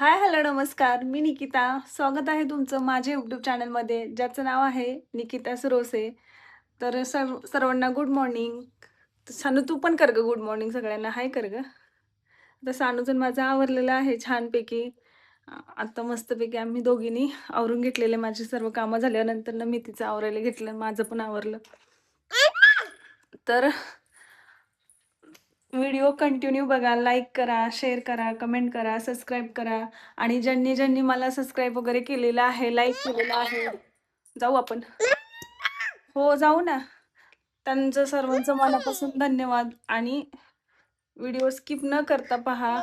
हाय, hello, नमस्कार. मी निकिता. स्वागत आहे तुमचं माझ्या यूट्यूब चॅनलमध्ये, ज्याचं नाव आहे निकिता सुरोसे. तर सर्वांना गुड मॉर्निंग. सानू, तू पण कर गं गुड मॉर्निंग सगळ्यांना. हाय कर गं. तर सानूचं माझं आवरलेलं आहे छानपैकी. आता मस्तपैकी आम्ही दोघींनी आवरून घेतलेले. माझी सर्व कामं झाल्यानंतर मी तिचं आवरायला घेतलं. माझं पण आवरलं. तर व्हिडिओ कंटिन्यू बघा, लाईक करा, शेअर करा, कमेंट करा, सबस्क्राईब करा. आणि ज्यांनी ज्यांनी मला सबस्क्राईब वगैरे केलेलं आहे, लाईक केलेलं आहे, जाऊ आपण. हो, जाऊ ना. त्यांचं सर्वांचं मनापासून धन्यवाद. आणि व्हिडिओ स्किप न करता पहा.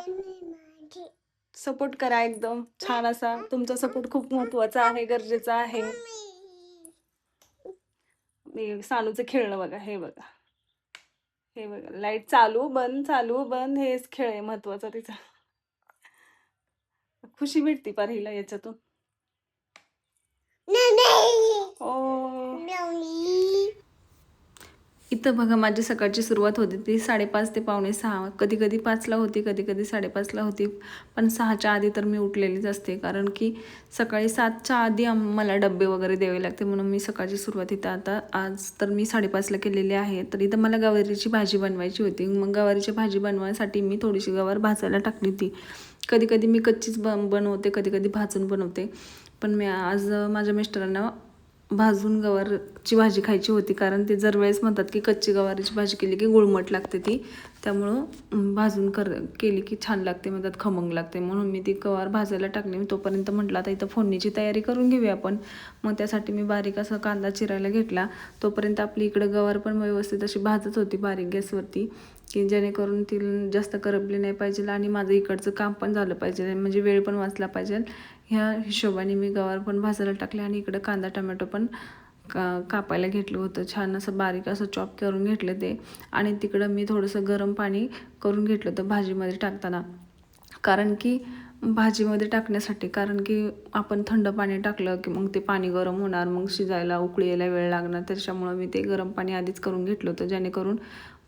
सपोर्ट करा एकदम छान असा. तुमचा सपोर्ट खूप महत्वाचा आहे, गरजेचा आहे. सानूचं खेळणं बघा, हे बघा, हे बघा, लाईट चालू बंद चालू बंद, हेच खेळ आहे महत्वाचा तिचा. खुशी भेटती पार हिला याच्यातून. ओ, इथं बघा माझी सकाळची सुरुवात होती ती 5:30 ते 5:45. कधी कधी 5ला होती, कधी कधी 5:30ला होती. पण 6च्या आधी तर मी उठलेलीच असते, कारण की सकाळी 7च्या आधी मला डब्बे वगैरे द्यावे लागते. म्हणून मी सकाळची सुरुवात इथं आता आज तर मी 5:30ला केलेली आहे. तर इथं मला गवारीची भाजी बनवायची होती. मग गवारीची भाजी बनवायसाठी मी थोडीशी गवार भाजायला टाकली होती. कधी कधी मी कच्चीच बनवते, कधी कधी भाजून बनवते. पण मी आज माझ्या मिस्टरांना भाजून गवारची भाजी खायची होती, कारण ते जर वेळेस म्हणतात की कच्ची गवारीची भाजी केली की गुळमट लागते ती. त्यामुळं भाजून केली की छान लागते, म्हणतात खमंग लागते. म्हणून मी ती गवार भाजायला टाकली. तोपर्यंत म्हटलं आता इथं फोडणीची तयारी करून घेऊया आपण. मग त्यासाठी मी बारीक असा कांदा चिरायला घेतला. तोपर्यंत आपली इकडं गवार पण व्यवस्थित अशी भाजत होती बारीक गॅसवरती, की जेणेकरून ती जास्त करपली नाही पाहिजे आणि माझं इकडचं काम पण झालं पाहिजे, म्हणजे वेळ पण वाचला पाहिजे. ह्या हिशोबाने मी गवार पण भाजायला टाकले आणि इकडं कांदा टमॅटो पण कापायला घेतलं होतं. छान असं बारीक असं चॉप करून घेतलं ते. आणि तिकडं मी थोडंसं गरम पाणी करून घेतलं होतं भाजीमध्ये टाकताना, कारण की भाजीमध्ये टाकण्यासाठी, कारण की आपण थंड पाणी टाकलं की मग ते पाणी गरम होणार, मग शिजायला उकळी यायला वेळ लागणार. त्याच्यामुळं मी ते गरम पाणी आधीच करून घेतलं होतं, जेणेकरून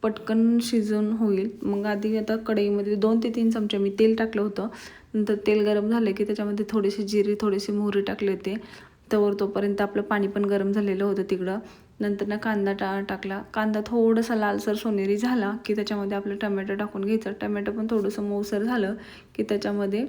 पटकन शिजून होईल. मग आधी आता कढईमध्ये 2 ते 3 चमचे मी तेल टाकलं होतं. नंतर तेल गरम झालं की त्याच्यामध्ये थोडीशी जिरी, थोडीशी मोहरी टाकले होते. तोपर्यंत आपलं पाणी पण गरम झालेलं होतं तिकडं. नंतर कांदा टाकला. कांदा थोडासा लालसर सोनेरी झाला की त्याच्यामध्ये आपलं टमॅटो टाकून घ्यायचं. टमॅटो पण थोडंसं मऊसर झालं की त्याच्यामध्ये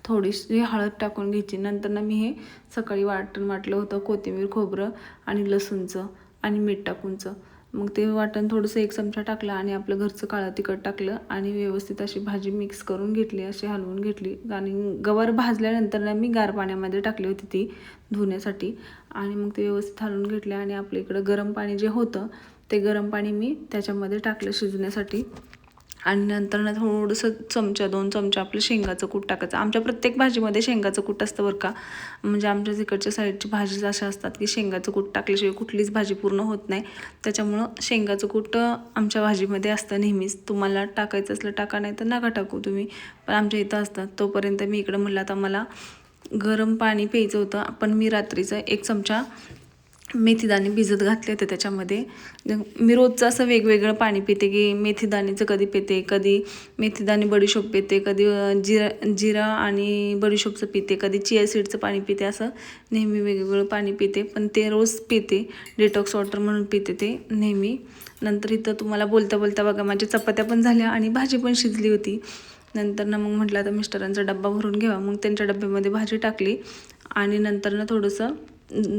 थोडीशी हळद टाकून घ्यायची. नंतर मी हे सकाळी वाटलं होतं कोथिंबीर, खोबरं आणि लसूणचं आणि मीठ टाकूनचं. मग ते वाटण थोडंसं 1 चमचा टाकलं आणि आपलं घरचं काळं तिखट टाकलं आणि व्यवस्थित अशी भाजी मिक्स करून घेतली, अशी हलवून घेतली. आणि गवार भाजल्यानंतर मी गार पाण्यामध्ये टाकली होती ती धुण्यासाठी. आणि मग ते व्यवस्थित हलवून घेतले आणि आपलं इकडं गरम पाणी जे होतं ते गरम पाणी मी त्याच्यामध्ये टाकलं शिजण्यासाठी. आणि नंतर थोडंसं 2 चमचे आपलं शेंगाचं कूट टाकायचं. आमच्या प्रत्येक भाजीमध्ये शेंगाचं कूट असतं बरं का. म्हणजे आमच्या तिकडच्या साईडची भाजीच अशा असतात की शेंगाचं कूट टाकल्याशिवाय कुठलीच भाजी पूर्ण होत नाही. त्याच्यामुळं शेंगाचं कूट आमच्या भाजीमध्ये असतं नेहमीच. तुम्हाला टाकायचं असलं टाका, नाही तर नका टाकू तुम्ही, पण आमच्या इथं असतात. तोपर्यंत मी इकडं म्हटलं आता मला गरम पाणी प्यायचं होतं. पण मी रात्रीचं 1 चमचा मेथीदाणे भिजत घातले होते त्याच्यामध्ये. मी रोजचं असं वेगवेगळं पाणी पिते, की मेथीदाणेचं कधी पिते, कधी मेथीदाणे बडीशोप पिते, कधी जिरा आणि बडीशोपचं पिते, कधी चिया सीडचं पाणी पिते. असं नेहमी वेगवेगळं पाणी पिते, पण ते रोज पिते. डिटॉक्स वॉटर म्हणून पिते ते नेहमी. नंतर इथं तुम्हाला बोलता बोलता बघा माझ्या चपात्या पण झाल्या आणि भाजी पण शिजली होती. नंतर मग म्हटलं आता मिस्टरांचा डब्बा भरून घ्यावा. मग त्यांच्या डब्यामध्ये भाजी टाकली आणि नंतर थोडंसं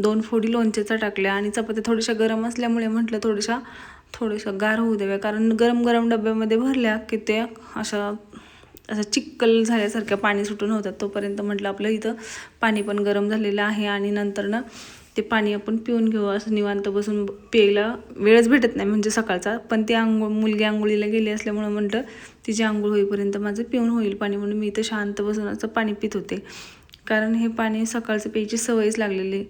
2 फोडी लोणचेचा टाकल्या. आणि चपात्या थोड्याशा गरम असल्यामुळे म्हटलं थोडंसं गार होऊ द्याव्या, कारण गरम गरम डब्यामध्ये भरल्या की ते असं चिक्कल झाल्यासारख्या पाणी सुटून होतात. तोपर्यंत म्हटलं आपलं इथं पाणी पण गरम झालेलं आहे आणि नंतर ते पाणी आपण पिऊन घेऊ. असं निवांत बसून प्यायला वेळच भेटत नाही म्हणजे सकाळचा. पण ती मुलगी आंघोळीला गेली असल्यामुळं म्हटलं तिची आंघोळ होईपर्यंत माझं पिऊन होईल पाणी, म्हणून मी इथं शांत बसून असं पाणी पित होते, कारण हे पाणी सकाळचं प्यायची सवयच लागलेली.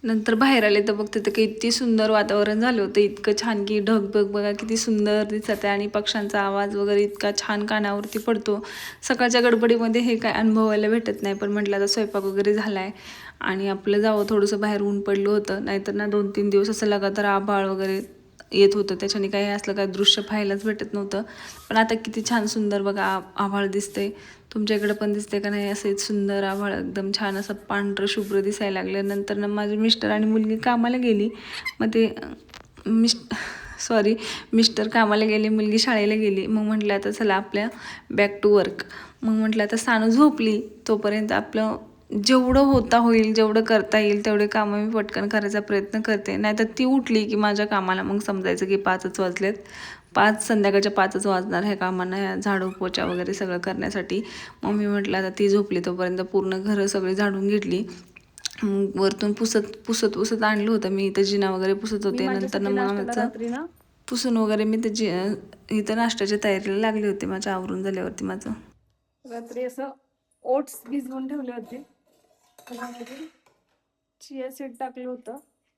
नंतर बाहेर आले तर बघते तर किती सुंदर वातावरण झालं होतं, इतकं छान की ढगबग बघा किती सुंदर दिसत आहे आणि पक्ष्यांचा आवाज वगैरे इतका छान कानावरती पडतो. सकाळच्या गडबडीमध्ये हे काय अनुभवायला भेटत नाही. पण म्हटलं आता स्वयंपाक वगैरे झाला आहे आणि आपलं जावं थोडंसं बाहेर ऊन पडलं होतं, नाहीतर 2-3 दिवस असं लगातार आभाळ वगैरे येत होतं, त्याच्याने काही असलं काय दृश्य पाहायलाच भेटत नव्हतं. पण आता किती छान सुंदर बघा आभाळ दिसते. तुमच्या इकडे पण दिसते का नाही? असं सुंदर आभाळ एकदम छान असं पांढरं शुभ्र दिसायला लागलं. नंतर ना माझे मिस्टर आणि मुलगी कामाला गेली. मग ते मिस्टर कामाला गेले, मुलगी शाळेला गेली. मग म्हटलं आता चला आपल्या बॅक टू वर्क. मग म्हटलं आता सानू झोपली तोपर्यंत आपलं जेवढं होईल, जेवढं करता येईल तेवढे कामं मी पटकन करायचा प्रयत्न करते. नाहीतर ती उठली की माझ्या कामाला मग समजायचं की 5च वाजलेत. 5 संध्याकाळच्या 5च वाजणार ह्या कामांना, ह्या झाडू पोछा वगैरे सगळं करण्यासाठी. मग मी म्हटलं आता ती झोपली तोपर्यंत पूर्ण घरं सगळी झाडून घेतली. वरतून पुसत आणलं होतं मी. इथं जिना वगैरे पुसत होते. नंतर मग आमचं पुसून वगैरे मी इथं नाश्त्याच्या तयारीला लागले होते. माझ्या आवरून झाल्यावरती माझं रात्री असं ओट्स भिजवून ठेवले होते. चिया सीड टाकलं होतं.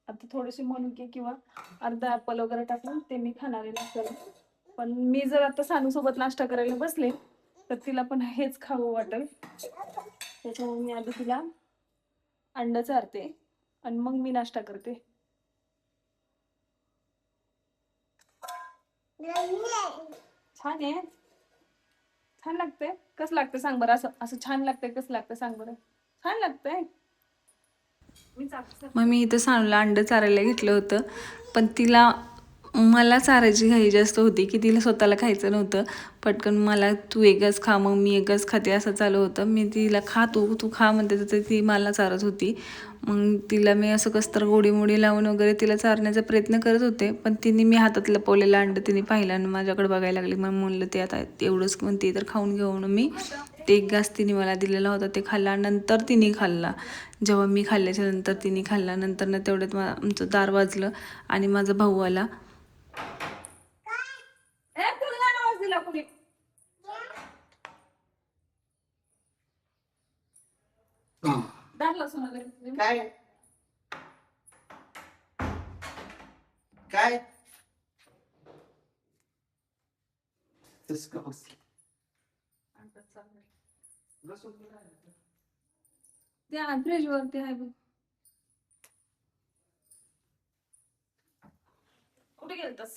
आता थोडेसे मनुके किंवा अर्धा ॲपल वगैरे टाकून ते मी खाणार आहे नाश्त्याला. पण मी जर आता सानूसोबत नाश्ता करायला बसले तर तिला पण हेच खावं वाटेल. त्याच्यामुळे मी आधी तिला अंड चारते आणि मग मी नाश्ता करते. छान आहे, छान लागते. कसं लागतं सांग बरं? असं असं छान लागतंय. कसं लागतं सांग बरं? छान लागतंय. मग मी इथं सानूला अंडं चारायला घेतलं होतं. पण मला चारायची घाई जास्त होती की तिला स्वतःला खायचं नव्हतं. पटकन मला तू एकच खा, मग मी एकच खाते असं चालू होतं. मी तिला तू खा म्हणते तर ती मला चारत होती. मग तिला मी असं कसं गोडी लावून वगैरे तिला चारण्याचा प्रयत्न करत होते. पण मी हातात लपवलेलं अंडं तिने पाहिलं आणि माझ्याकडे बघायला लागली. मग म्हणलं ते आता एवढंच म्हणते तर खाऊन घेऊन मी ते एक घास तिने मला दिलेला होता ते खाल्ला. नंतर तिने खाल्ला. जेव्हा मी खाल्ल्याच्या नंतर तिने खाल्ला. नंतर ना तेवढ्यात आमचं दार वाजलं आणि माझा भाऊ आला. काय त्या फ्रीज वरती आहे बघ. कुठे गेलतस?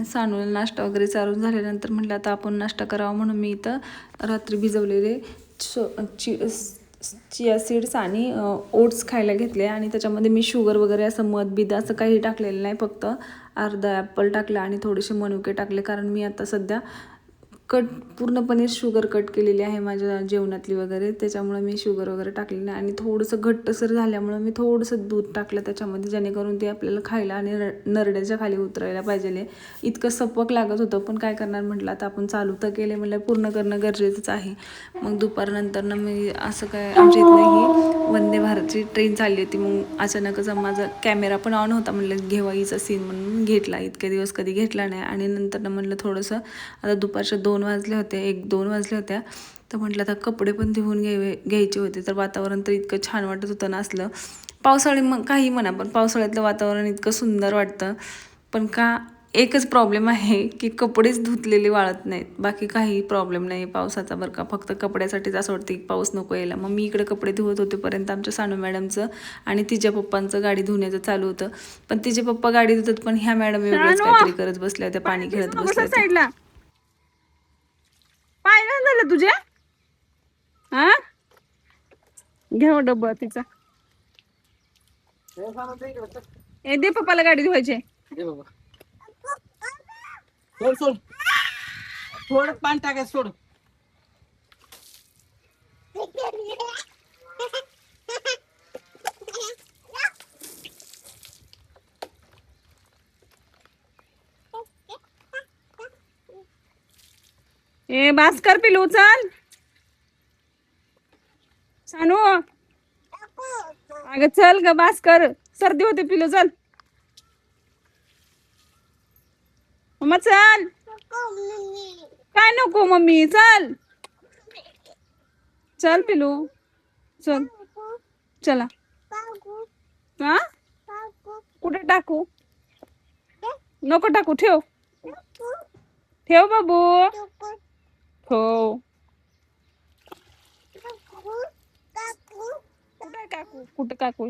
सानूला नाश्ता वगैरे चालून झाल्यानंतर म्हटलं आता आपण नाश्ता करावा. म्हणून मी इथं रात्री भिजवलेले चिया सीड्स आणि ओट्स खायला घेतले. आणि त्याच्यामध्ये मी शुगर वगैरे असं मध असं काही टाकलेलं नाही. फक्त अर्धा ॲपल टाकला आणि थोडेसे मनुके टाकले. कारण मी आता सध्या पूर्णपणे शुगर कट केलेली आहे माझ्या जेवणातली वगैरे. त्याच्यामुळे मी शुगर वगैरे टाकली नाही. आणि थोडंसं घट्टसर झाल्यामुळं मी थोडंसं दूध टाकलं त्याच्यामध्ये, जेणेकरून ते आपल्याला खायला आणि नरड्याच्या खाली उतरायला पाहिजे. इतकं सपक लागत होतं, पण काय करणार म्हटलं आता आपण चालू तर केले, म्हटलं पूर्ण करणं गरजेचंच आहे. मग दुपारनंतर मी असं काय आमच्या इथनं ही वंदे भारतची ट्रेन चालली होती. मग अचानकच माझा कॅमेरा पण ऑन होता. म्हटलं घेवाईचा सीन म्हणून घेतला. इतके दिवस कधी घेतला नाही. आणि नंतर म्हटलं थोडंसं आता दुपारच्या 2 वाजले होते, 1-2 वाजले होत्या. तर म्हटलं आता कपडे पण धुवून घ्यायचे होते. तर वातावरण तर इतकं छान वाटत होतं ना. असलं पावसाळी मग काही म्हणा, पण पावसाळ्यातलं वातावरण इतकं सुंदर वाटतं. पण एकच प्रॉब्लेम आहे की कपडेच धुतलेले वाळत नाहीत. बाकी काही प्रॉब्लेम नाही पावसाचा बरं का. फक्त कपड्यासाठीच असं वाटतं की पाऊस नको यायला. मग मी इकडे कपडे धुवत होतेपर्यंत आमच्या सानू मॅडमचं आणि तिच्या पप्पांचं गाडी धुण्याचं चालू होतं. पण तिचे पप्पा गाडी धुतात, पण ह्या मॅडम वेगळंच काहीतरी करत बसल्या होत्या, पाणी खेळत बसल्या होत्या. पाय झालं तुझ्या? हा, घ्या डब्बा तिचा. दे पप्पाला गाडी धुवायची. सोड थोडं पाणी टाकायचं. सोड भास्कर पिलू चल. सानू अगं चल ग भास्कर, सर्दी होते पिलू चल. मम्मा चल. काय नको मम्मी, चल चल पिलू चल. चला. हा, कुठे टाकू? नको टाकू, ठेव ठेव बाबू. हो, कुठे काकू?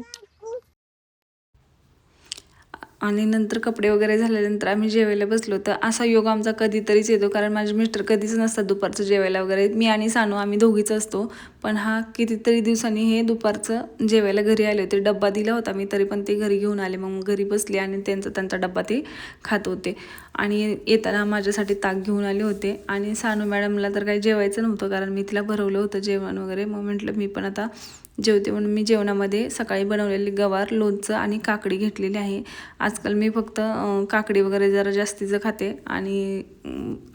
आणि नंतर कपडे वगैरे झाल्यानंतर आम्ही जेवायला बसलो. तर असा योग आमचा कधीतरीच येतो, कारण माझे मिस्टर कधीच नसतात दुपारचं जेवायला वगैरे. मी आणि सानू आम्ही दोघीच असतो. पण हा कितीतरी दिवसांनी हे दुपारचं जेवायला घरी आले होते. डब्बा दिला होता मी, तरी पण ते घरी घेऊन आले. मग घरी बसले आणि त्यांचा डब्बा ते खात होते. आणि येताना माझ्यासाठी ताक घेऊन आले होते. आणि सानू मॅडमला तर काही जेवायचं नव्हतं, कारण मी तिला भरवलं होतं जेवण वगैरे. मग म्हटलं मी पण आता जेवते म्हणून मी जेवणामध्ये सकाळी बनवलेली गवार, लोणचं आणि काकडी घेतलेली आहे. आजकाल मी फक्त काकडी वगैरे जरा जास्तीचं खाते. आणि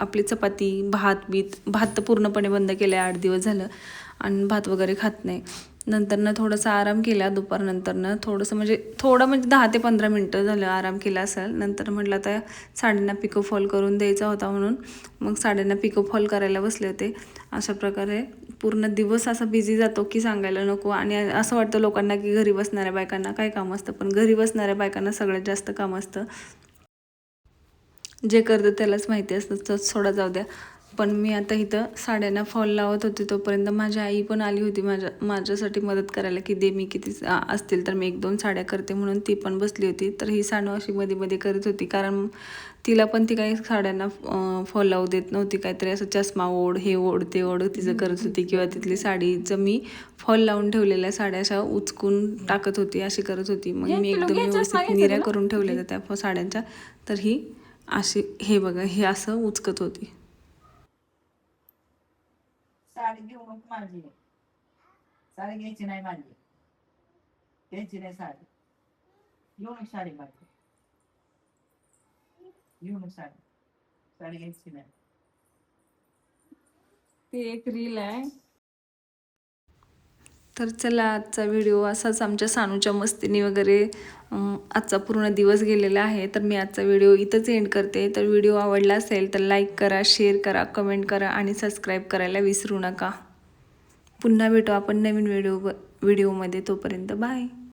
आपली चपाती, भात तर पूर्णपणे बंद केलं आहे, 8 दिवस झालं. आणि भात वगैरे खात नाही. नंतरनं थोडासा आराम केला दुपारनंतरनं, थोडं म्हणजे 10 ते 15 मिनटं झालं आराम केला असेल. नंतर म्हटलं आता साड्यांना पिको फॉल करून द्यायचा होता, म्हणून मग साड्यांना पिको फॉल करायला बसले होते. अशा प्रकारे पूर्ण दिवस असा बिझी जातो की सांगायला नको. आणि असं वाटतं लोकांना की घरी बसणाऱ्या बायकांना काय काम असतं, पण घरी बसणाऱ्या बायकांना सगळ्यात जास्त काम असतं. जे करतं त्यालाच माहिती असतं. तर सोडा, जाऊ द्या. पण मी आता इथं साड्यांना फॉल लावत होते, तोपर्यंत माझी आई पण आली होती माझ्यासाठी मदत करायला, की दे मी किती असतील तर मी 1-2 साड्या करते म्हणून. ती पण बसली होती. तर ही सानू अशी मध्ये मध्ये करत होती, कारण तिला पण ती काही साड्यांना फॉल लावू देत नव्हती. काहीतरी असं चष्मा ओढ, हे ओढ, ते ओढ तिचं करत होती. किंवा तिथली साडीचं मी फॉल लावून ठेवलेल्या साड्या अशा उचकून टाकत होती, अशी करत होती. मग मी एकदम व्यवस्थित निऱ्या करून ठेवलेल्या त्या साड्यांच्या. तर ही अशी, हे बघा, हे असं उचकत होती. साडी घेऊ नको माझी. साडी घ्यायची नाही माझी. घ्यायची नाही साडी. घेऊ नको साडी माझी. घेऊ नको साडी. साडी घ्यायची नाही. ते एक रील आहे. तर चला, आजचा व्हिडिओ असाच आमच्या सानूच्या मस्तीने वगैरे आजचा पूर्ण दिवस गेलेला आहे. तर मी आजचा व्हिडिओ इथंच एंड करते. तर व्हिडिओ आवडला असेल तर लाईक करा, शेअर करा, कमेंट करा आणि सबस्क्राईब करायला विसरू नका. पुन्हा भेटू आपण नवीन व्हिडिओमध्ये. तोपर्यंत बाय.